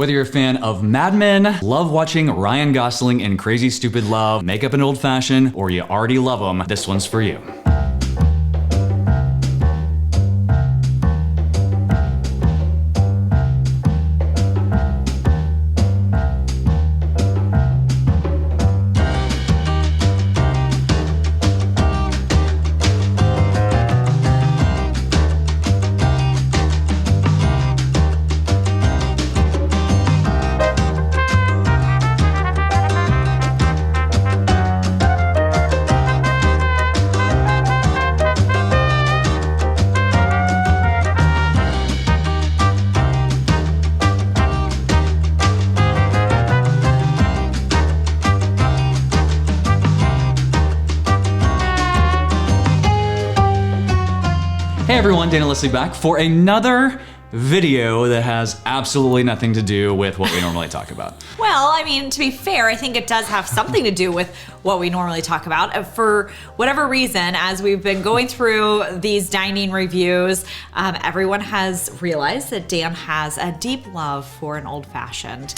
Whether you're a fan of Mad Men, love watching Ryan Gosling in Crazy Stupid Love, make up an old fashioned, or you already love them, this one's for you. Hey everyone, Dana Leslie back for another video that has absolutely nothing to do with what we normally talk about. Well, I mean, to be fair, I think it does have something to do with what we normally talk about. For whatever reason, as we've been going through these dining reviews, everyone has realized that Dan has a deep love for an old-fashioned.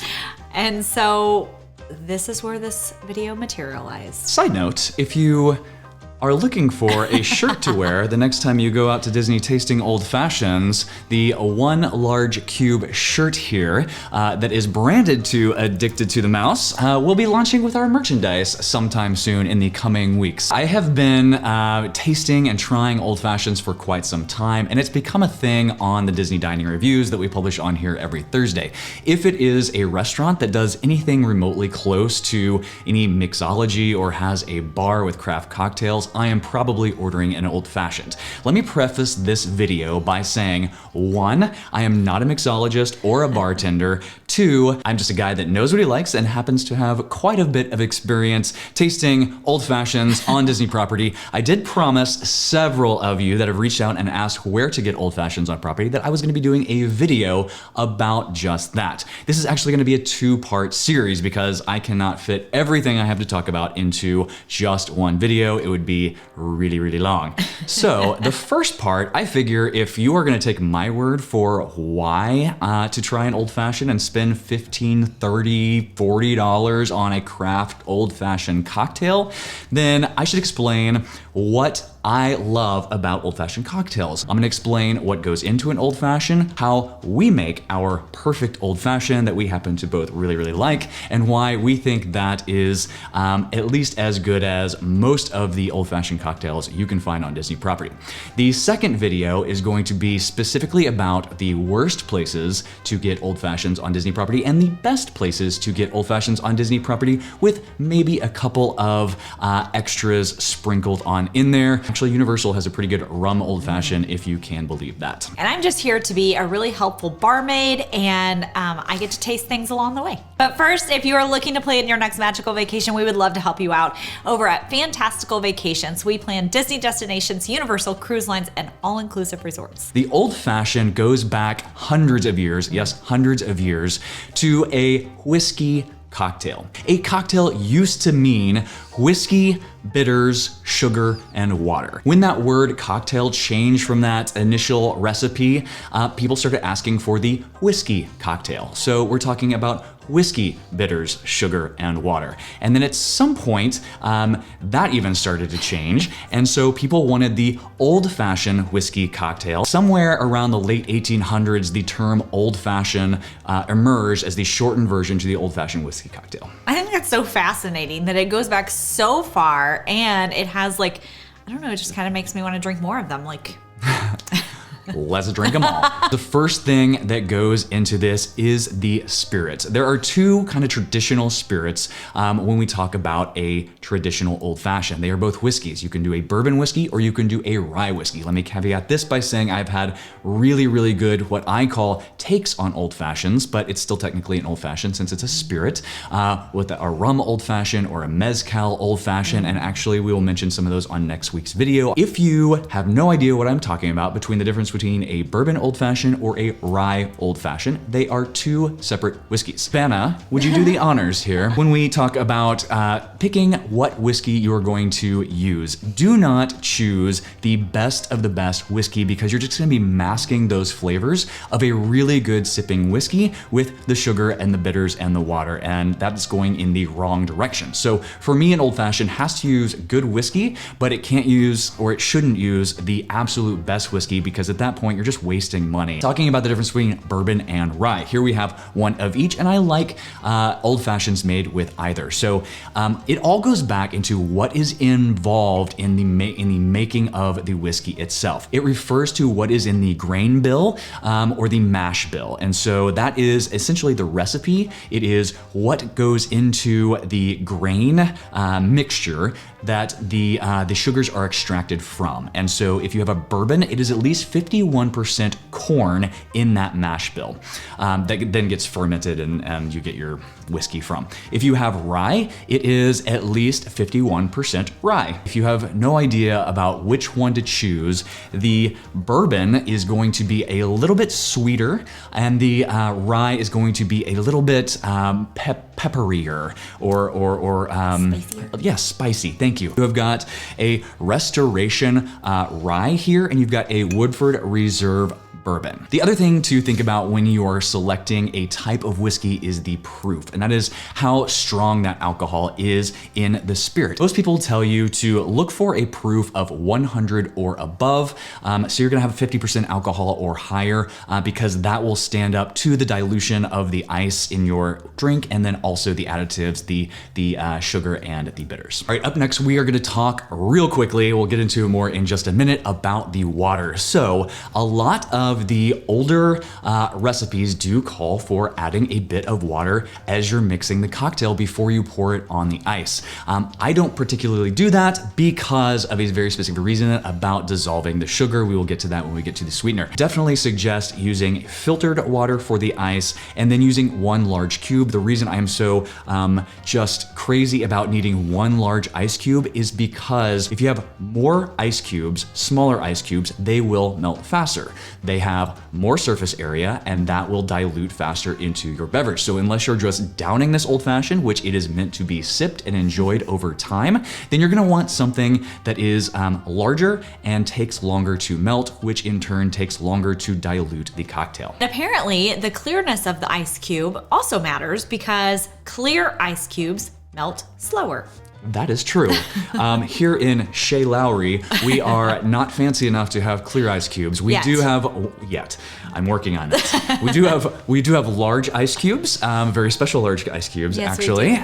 And so this is where this video materialized. Side note, if you are looking for a shirt to wear the next time you go out to Disney tasting old fashions, the one large cube shirt here that is branded to Addicted to the Mouse will be launching with our merchandise sometime soon in the coming weeks. I have been tasting and trying old fashions for quite some time, and it's become a thing on the Disney Dining Reviews that we publish on here every Thursday. If it is a restaurant that does anything remotely close to any mixology or has a bar with craft cocktails, I am probably ordering an old fashioned. Let me preface this video by saying, 1, I am not a mixologist or a bartender. 2, I'm just a guy that knows what he likes and happens to have quite a bit of experience tasting old fashions on Disney property. I did promise several of you that have reached out and asked where to get old fashions on property that I was gonna be doing a video about just that. This is actually gonna be a 2-part series because I cannot fit everything I have to talk about into just one video. It would be really, really long. So the first part, I figure if you are gonna take my word for why to try an old fashioned and spend $15, $30, $40 on a craft old fashioned cocktail, then I should explain what I love about old-fashioned cocktails. I'm gonna explain what goes into an old-fashioned, how we make our perfect old-fashioned that we happen to both really, really like, and why we think that is at least as good as most of the old-fashioned cocktails you can find on Disney property. The second video is going to be specifically about the worst places to get old-fashions on Disney property and the best places to get old-fashions on Disney property, with maybe a couple of extras sprinkled on in there. Actually, Universal has a pretty good rum old-fashioned, if you can believe that. And I'm just here to be a really helpful barmaid, and I get to taste things along the way. But first, if you are looking to plan your next magical vacation, we would love to help you out. Over at Fantastical Vacations, we plan Disney destinations, Universal cruise lines, and all-inclusive resorts. The old-fashioned goes back hundreds of years, yes, hundreds of years, to a whiskey cocktail. A cocktail used to mean whiskey, bitters, sugar, and water. When that word cocktail changed from that initial recipe, people started asking for the whiskey cocktail. So we're talking about whiskey, bitters, sugar, and water. And then at some point, that even started to change. And so people wanted the old-fashioned whiskey cocktail. Somewhere around the late 1800s, the term old-fashioned emerged as the shortened version to the old-fashioned whiskey cocktail. I think that's so fascinating that it goes back so far, and it has, like, I don't know, it just kind of makes me want to drink more of them. Like, let's drink them all. The first thing that goes into this is the spirits. There are two kind of traditional spirits when we talk about a traditional old fashioned. They are both whiskeys. You can do a bourbon whiskey or you can do a rye whiskey. Let me caveat this by saying I've had really, really good, what I call takes on old fashions, but it's still technically an old fashioned since it's a spirit, with a rum old fashioned or a mezcal old fashioned. And actually we will mention some of those on next week's video. If you have no idea what I'm talking about between the difference between a bourbon old fashioned or a rye old fashioned. They are two separate whiskeys. Vanna, would you do the honors here when we talk about picking what whiskey you're going to use? Do not choose the best of the best whiskey because you're just gonna be masking those flavors of a really good sipping whiskey with the sugar and the bitters and the water, and that's going in the wrong direction. So for me, an old fashioned has to use good whiskey, but it can't use, or it shouldn't use, the absolute best whiskey because at that point you're just wasting money. Talking about the difference between bourbon and rye, here we have one of each, and I like old fashions made with either. So it all goes back into what is involved in the making of the whiskey itself. It refers to what is in the grain bill or the mash bill, and so that is essentially the recipe. It is what goes into the grain mixture that the sugars are extracted from. And so if you have a bourbon, it is at least 51% corn in that mash bill that then gets fermented and you get your whiskey from. If you have rye, it is at least 51% rye. If you have no idea about which one to choose, the bourbon is going to be a little bit sweeter and the rye is going to be a little bit pepperier or spicier. Yeah, spicy. Thank you. You have got a Restoration rye here, and you've got a Woodford Reserve bourbon. The other thing to think about when you are selecting a type of whiskey is the proof, and that is how strong that alcohol is in the spirit. Most people tell you to look for a proof of 100 or above, so you're gonna have 50% alcohol or higher because that will stand up to the dilution of the ice in your drink and then also the additives, the sugar and the bitters. All right, up next we are gonna talk real quickly, we'll get into more in just a minute, about the water. So a lot of the older recipes do call for adding a bit of water as you're mixing the cocktail before you pour it on the ice. I don't particularly do that because of a very specific reason about dissolving the sugar. We will get to that when we get to the sweetener. Definitely suggest using filtered water for the ice and then using one large cube. The reason I'm so just crazy about needing one large ice cube is because if you have more ice cubes, smaller ice cubes, they will melt faster. They have more surface area and that will dilute faster into your beverage. So unless you're just downing this old fashioned, which it is meant to be sipped and enjoyed over time, then you're gonna want something that is larger and takes longer to melt, which in turn takes longer to dilute the cocktail. Apparently, the clearness of the ice cube also matters because clear ice cubes melt slower. That is true. Here in Shea Lowry, we are not fancy enough to have clear ice cubes. We do have, yet. I'm working on it. We do have large ice cubes, very special large ice cubes, yes, actually.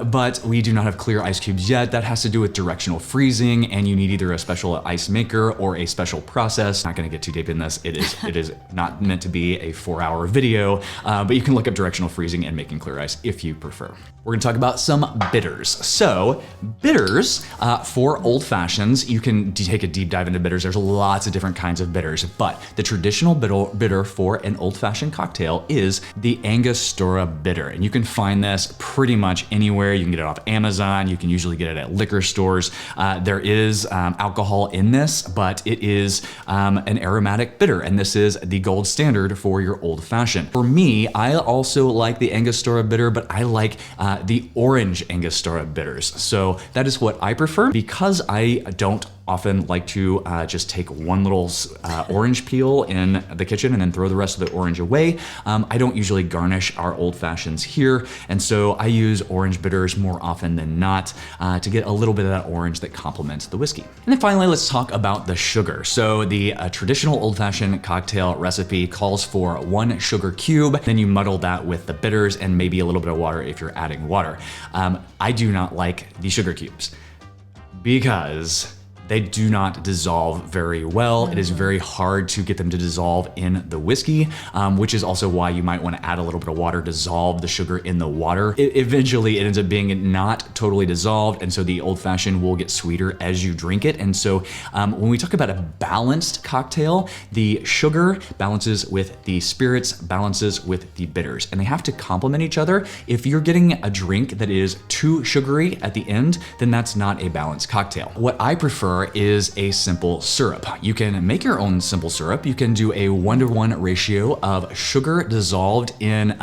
But we do not have clear ice cubes yet. That has to do with directional freezing, and you need either a special ice maker or a special process. Not going to get too deep in this. It is not meant to be a 4-hour video, but you can look up directional freezing and making clear ice if you prefer. We're going to talk about some bitters. So bitters for old fashions, you can take a deep dive into bitters. There's lots of different kinds of bitters, but the traditional bitter for an old fashioned cocktail is the Angostura bitter. And you can find this pretty much anywhere. You can get it off Amazon. You can usually get it at liquor stores. There is alcohol in this, but it is an aromatic bitter. And this is the gold standard for your old fashioned. For me, I also like the Angostura bitter, but I like the orange Angostura bitters. So that is what I prefer. Because I don't often like to just take one little orange peel in the kitchen and then throw the rest of the orange away. I don't usually garnish our old fashions here, and so I use orange bitters more often than not to get a little bit of that orange that complements the whiskey. And then finally, let's talk about the sugar. So the traditional old fashioned cocktail recipe calls for 1 sugar cube, then you muddle that with the bitters and maybe a little bit of water if you're adding water. I do not like the sugar cubes because they do not dissolve very well. It is very hard to get them to dissolve in the whiskey, which is also why you might want to add a little bit of water, dissolve the sugar in the water. Eventually, it ends up being not totally dissolved, and so the old fashioned will get sweeter as you drink it. And so when we talk about a balanced cocktail, the sugar balances with the spirits, balances with the bitters, and they have to complement each other. If you're getting a drink that is too sugary at the end, then that's not a balanced cocktail. What I prefer for is a simple syrup. You can make your own simple syrup. You can do a 1-to-1 ratio of sugar dissolved in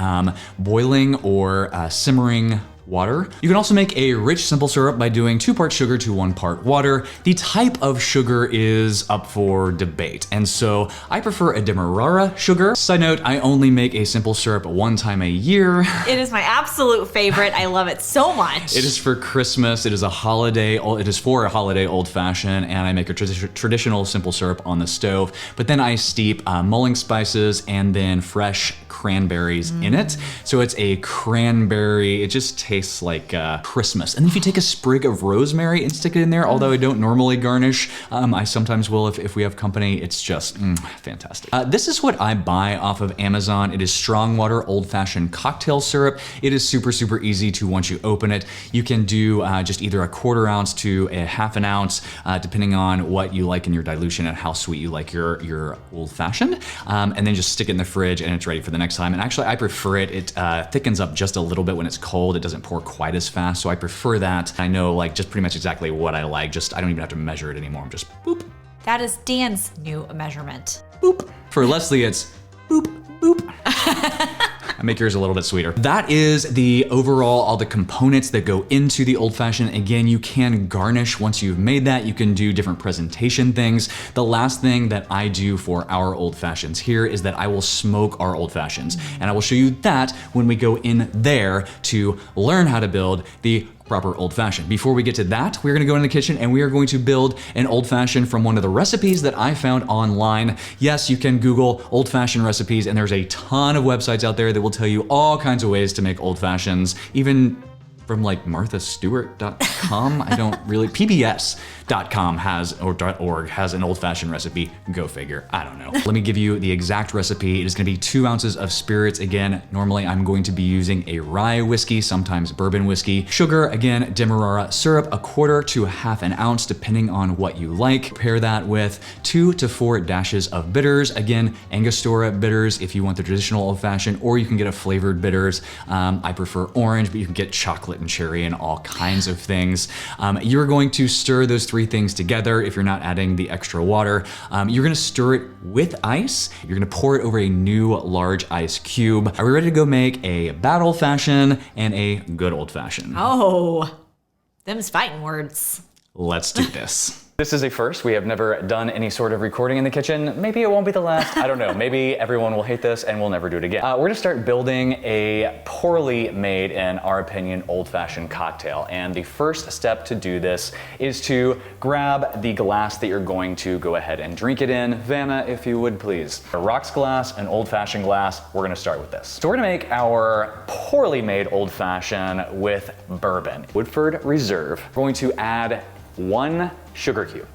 boiling or simmering water. You can also make a rich simple syrup by doing 2 parts sugar to 1 part water. The type of sugar is up for debate, and so I prefer a demerara sugar. Side note, I only make a simple syrup 1 time a year. It is my absolute favorite. I love it so much. It is for Christmas. It is a holiday. It is for a holiday old fashioned, and I make a traditional simple syrup on the stove. But then I steep mulling spices and then fresh cranberries in it. So it's a cranberry. It just tastes like Christmas. And if you take a sprig of rosemary and stick it in there, although I don't normally garnish, I sometimes will if we have company. It's just fantastic. This is what I buy off of Amazon. It is strong water old-fashioned cocktail syrup. It is super, super easy to, once you open it, you can do just either a 1/4 ounce to a 1/2 ounce, depending on what you like in your dilution and how sweet you like your old-fashioned. And then just stick it in the fridge and it's ready for the next time. And actually, I prefer it. It thickens up just a little bit when it's cold. It doesn't pour quite as fast, so I prefer that. I know like just pretty much exactly what I like. Just I don't even have to measure it anymore. I'm just boop. That is Dan's new measurement. Boop. For Leslie, it's boop, boop. I make yours a little bit sweeter. That is the overall, all the components that go into the old fashioned. Again, you can garnish once you've made that. You can do different presentation things. The last thing that I do for our old fashions here is that I will smoke our old fashions. And I will show you that when we go in there to learn how to build the proper old fashioned. Before we get to that, we're gonna go in the kitchen and we are going to build an old fashioned from one of the recipes that I found online. Yes, you can Google old fashioned recipes and there's a ton of websites out there that will tell you all kinds of ways to make old fashions, even from like marthastewart.com. I don't really, pbs.com has, or .org has an old-fashioned recipe. Go figure, I don't know. Let me give you the exact recipe. It is gonna be 2 ounces of spirits. Again, normally I'm going to be using a rye whiskey, sometimes bourbon whiskey. Sugar, again, demerara syrup, 1/4 to 1/2 ounce, depending on what you like. Pair that with 2 to 4 dashes of bitters. Again, Angostura bitters if you want the traditional old-fashioned, or you can get a flavored bitters. I prefer orange, but you can get chocolate and cherry and all kinds of things. You're going to stir those 3 things together if you're not adding the extra water. You're gonna stir it with ice. You're gonna pour it over a new large ice cube. Are we ready to go make a bad old fashioned and a good old fashioned? Oh, them's fighting words. Let's do this. This is a first. We have never done any sort of recording in the kitchen. Maybe it won't be the last. I don't know. Maybe everyone will hate this and we'll never do it again. We're gonna start building a poorly made, in our opinion, old-fashioned cocktail. And the first step to do this is to grab the glass that you're going to go ahead and drink it in. Vanna, if you would please. A rocks glass, an old-fashioned glass. We're gonna start with this. So we're gonna make our poorly made old-fashioned with bourbon. Woodford Reserve. We're going to add 1 sugar cube.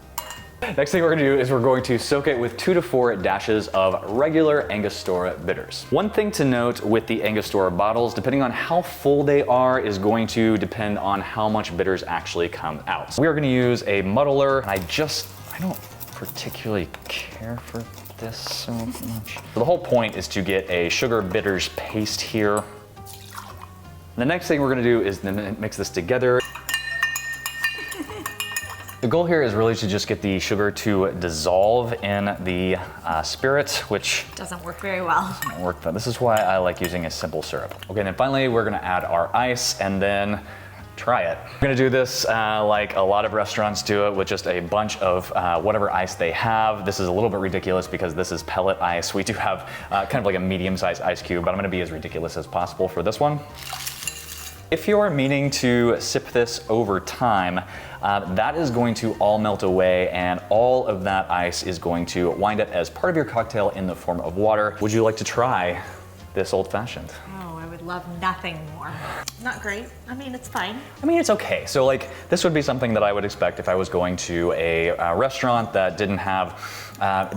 Next thing we're gonna do is we're going to soak it with 2 to 4 dashes of regular Angostura bitters. One thing to note with the Angostura bottles, depending on how full they are, is going to depend on how much bitters actually come out. So we are gonna use a muddler. I don't particularly care for this so much. So the whole point is to get a sugar bitters paste here. The next thing we're gonna do is then mix this together. The goal here is really to just get the sugar to dissolve in the spirit, which doesn't work very well. Doesn't work, but this is why I like using a simple syrup. Okay, and then finally we're gonna add our ice and then try it. We're gonna do this like a lot of restaurants do it, with just a bunch of whatever ice they have. This is a little bit ridiculous because this is pellet ice. We do have kind of like a medium-sized ice cube, but I'm gonna be as ridiculous as possible for this one. If you're meaning to sip this over time, that is going to all melt away and all of that ice is going to wind up as part of your cocktail in the form of water. Would you like to try this old fashioned? Oh, I would love nothing more. Not great. I mean, it's fine. I mean, it's okay. So like, this would be something that I would expect if I was going to a restaurant that didn't have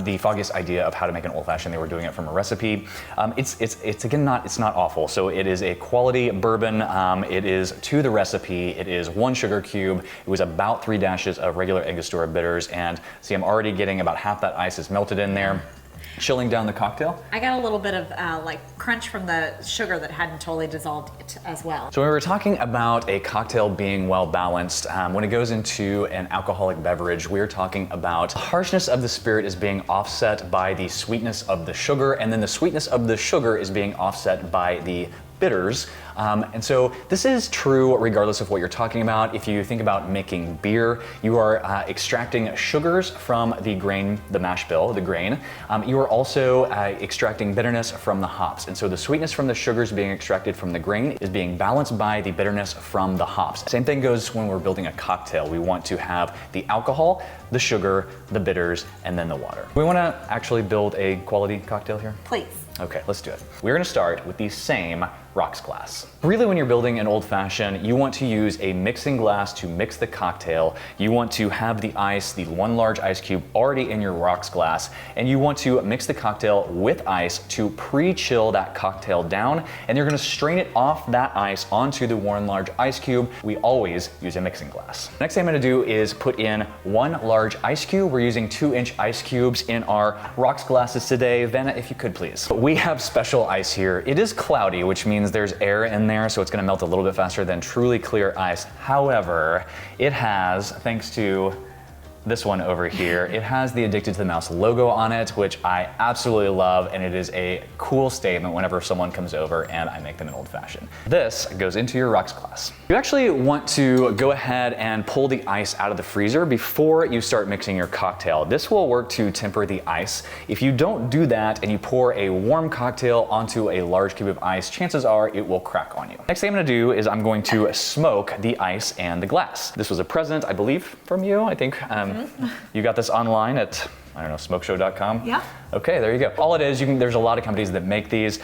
the foggiest idea of how to make an old fashioned. They were doing it from a recipe. It's again it's not awful. So it is a quality bourbon. It is to the recipe. It is 1 sugar cube. It was about 3 dashes of regular Angostura bitters. And see, I'm already getting about half that ice is melted in there. chilling down the cocktail. I got a little bit of like crunch from the sugar that hadn't totally dissolved it as well. So when we were talking about a cocktail being well balanced, when it goes into an alcoholic beverage, we're talking about the harshness of the spirit is being offset by the sweetness of the sugar, and then the sweetness of the sugar is being offset by the bitters. And so this is true regardless of what you're talking about. If you think about making beer, you are extracting sugars from the grain, the mash bill, the grain. You are also extracting bitterness from the hops. And so the sweetness from the sugars being extracted from the grain is being balanced by the bitterness from the hops. Same thing goes when we're building a cocktail. We want to have the alcohol, the sugar, the bitters, and then the water. We want to actually build a quality cocktail here? Please. Okay, let's do it. We're gonna start with the same rocks glass. Really, when you're building an old fashioned, you want to use a mixing glass to mix the cocktail. You want to have the ice, the one large ice cube already in your rocks glass, and you want to mix the cocktail with ice to pre-chill that cocktail down, and you're gonna strain it off that ice onto the one large ice cube. We always use a mixing glass. Next thing I'm gonna do is put in one large ice cube. We're using 2-inch ice cubes in our rocks glasses today. Vanna, if you could please. We have special ice here. It is cloudy, which means there's air in there, so it's gonna melt a little bit faster than truly clear ice. However, it has, thanks to this one over here, it has the Addicted to the Mouse logo on it, which I absolutely love, and it is a cool statement whenever someone comes over and I make them an old fashioned. This goes into your rocks glass. You actually want to go ahead and pull the ice out of the freezer before you start mixing your cocktail. This will work to temper the ice. If you don't do that and you pour a warm cocktail onto a large cube of ice, chances are it will crack on you. Next thing I'm gonna do is I'm going to smoke the ice and the glass. This was a present, I believe, from you, I think. You got this online at, I don't know, smokeshow.com? Yeah. Okay, there you go. All it is, there's a lot of companies that make these.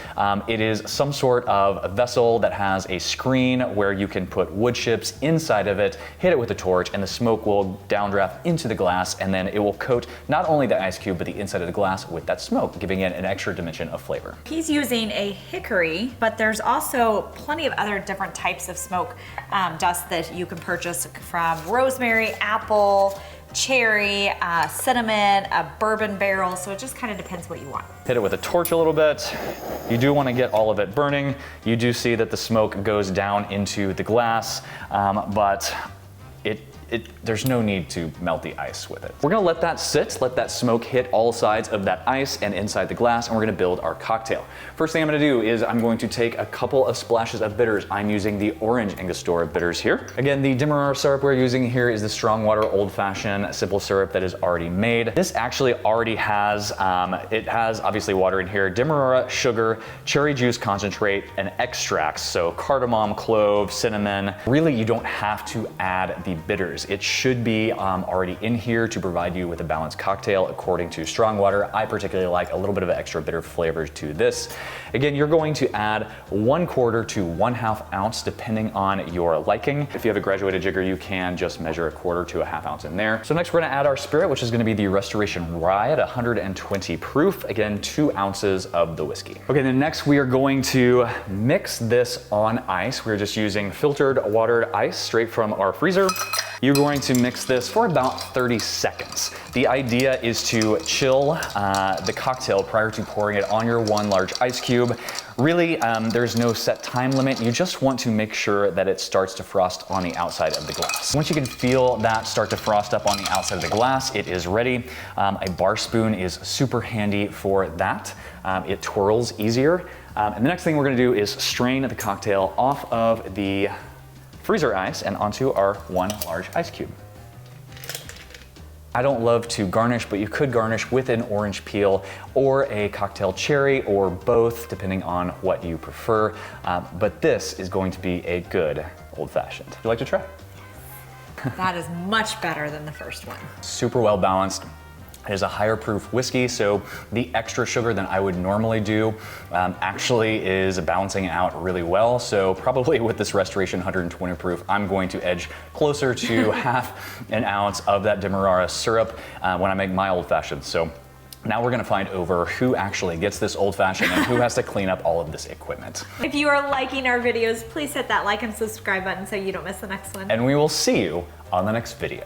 It is some sort of a vessel that has a screen where you can put wood chips inside of it, hit it with a torch, and the smoke will downdraft into the glass, and then it will coat not only the ice cube, but the inside of the glass with that smoke, giving it an extra dimension of flavor. He's using a hickory, but there's also plenty of other different types of smoke dust that you can purchase, from rosemary, apple, cherry, cinnamon, a bourbon barrel, so it just kind of depends what you want. Hit it with a torch a little bit. You do want to get all of it burning. You do see that the smoke goes down into the glass, but there's no need to melt the ice with it. We're gonna let that sit, let that smoke hit all sides of that ice and inside the glass, and we're gonna build our cocktail. First thing I'm gonna do is I'm going to take a couple of splashes of bitters. I'm using the Orange Angostura bitters here. Again, the Demerara syrup we're using here is the strong water old fashioned simple syrup that is already made. This actually already has, it has obviously water in here, Demerara, sugar, cherry juice concentrate, and extracts. So cardamom, clove, cinnamon. Really, you don't have to add the bitters. It should be already in here to provide you with a balanced cocktail according to strong water. I particularly like a little bit of extra bitter flavor to this. Again, you're going to add 1/4 to 1/2 ounce depending on your liking. If you have a graduated jigger, you can just measure 1/4 to 1/2 ounce in there. So next we're gonna add our spirit, which is gonna be the Restoration Rye at 120 proof. Again, 2 ounces of the whiskey. Okay, then next we are going to mix this on ice. We're just using filtered watered ice straight from our freezer. You're going to mix this for about 30 seconds. The idea is to chill the cocktail prior to pouring it on your one large ice cube. Really, there's no set time limit. You just want to make sure that it starts to frost on the outside of the glass. Once you can feel that start to frost up on the outside of the glass, it is ready. A bar spoon is super handy for that. It twirls easier. And the next thing we're gonna do is strain the cocktail off of the freezer ice and onto our one large ice cube. I don't love to garnish, but you could garnish with an orange peel or a cocktail cherry or both, depending on what you prefer. But this is going to be a good old fashioned. Would you like to try? That is much better than the first one. Super well balanced. It is a higher proof whiskey, so the extra sugar than I would normally do actually is balancing it out really well. So probably with this Restoration 120 proof, I'm going to edge closer to 1/2 ounce of that Demerara syrup when I make my old fashioned. So now we're gonna find over who actually gets this old fashioned and who has to clean up all of this equipment. If you are liking our videos, please hit that like and subscribe button so you don't miss the next one. And we will see you on the next video.